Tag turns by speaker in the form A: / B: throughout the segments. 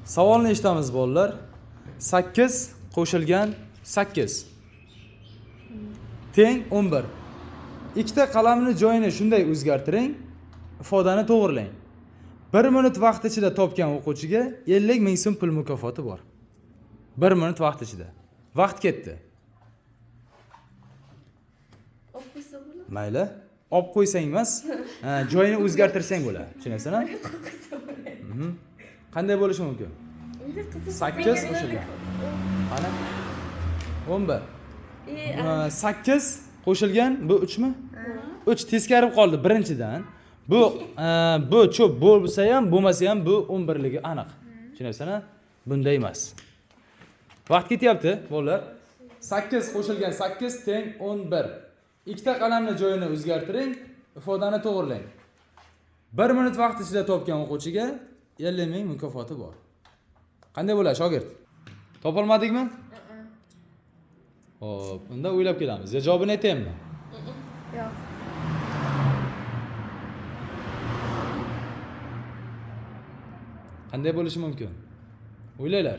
A: Savolni eshitamiz bolalar. 8 qo'shilgan 8 teng 11. Ikkita qalamni joyini shunday o'zgartiring, ifodani to'g'rilang. 1 minut vaqt ichida topgan o'quvchiga 50 ming so'm pul mukofoti bor. 1 minut vaqt ichida. Vaqt ketdi.
B: O'qisa bo'ladi.
A: Mayli. Olib qo'ysang emas, joyini o'zgartirsang bo'ladi. Tushunasizmi? Qanday bo'lishi mumkin? 8 qo'shilgan. Mana 11. 8 qo'shilgan bu 3 mi? 3 teskarib qoldi birinchidan. Bu cho'p bo'lsa ham, bo'lmasa ham bu 11 ligi aniq. Tushunasizmi? Bunday emas. Vaqt ketyapti, bolalar. 8 qo'shilgan 8 teng 11. Ikkita qalamni joyini o'zgartiring, ifodani to'g'rilang. 1 minut vaqt ichida topgan o'quvchiga 50 ming mukofoti bor. Qanday bo'ladi, shogird? Topolmadingmi? Xo'p, unda o'ylab kelamiz. Javobini aytaymi?
B: Yo'q.
A: Qanday bo'lishi mumkin? O'ylanglar.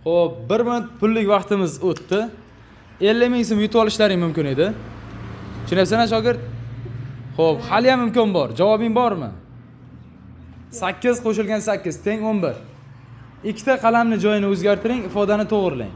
A: Xo'p, 1 minut pullik vaqtimiz o'tdi. 50 ming so'm yutib olishlaring mumkin edi. Tushunasizmi, shogird? Xo'p, hali ham imkon bor. Javobing bormi? 8 qo'shilgan 8 teng 11. Ikkita qalamni joyini o'zgartiring, ifodani to'g'rilang.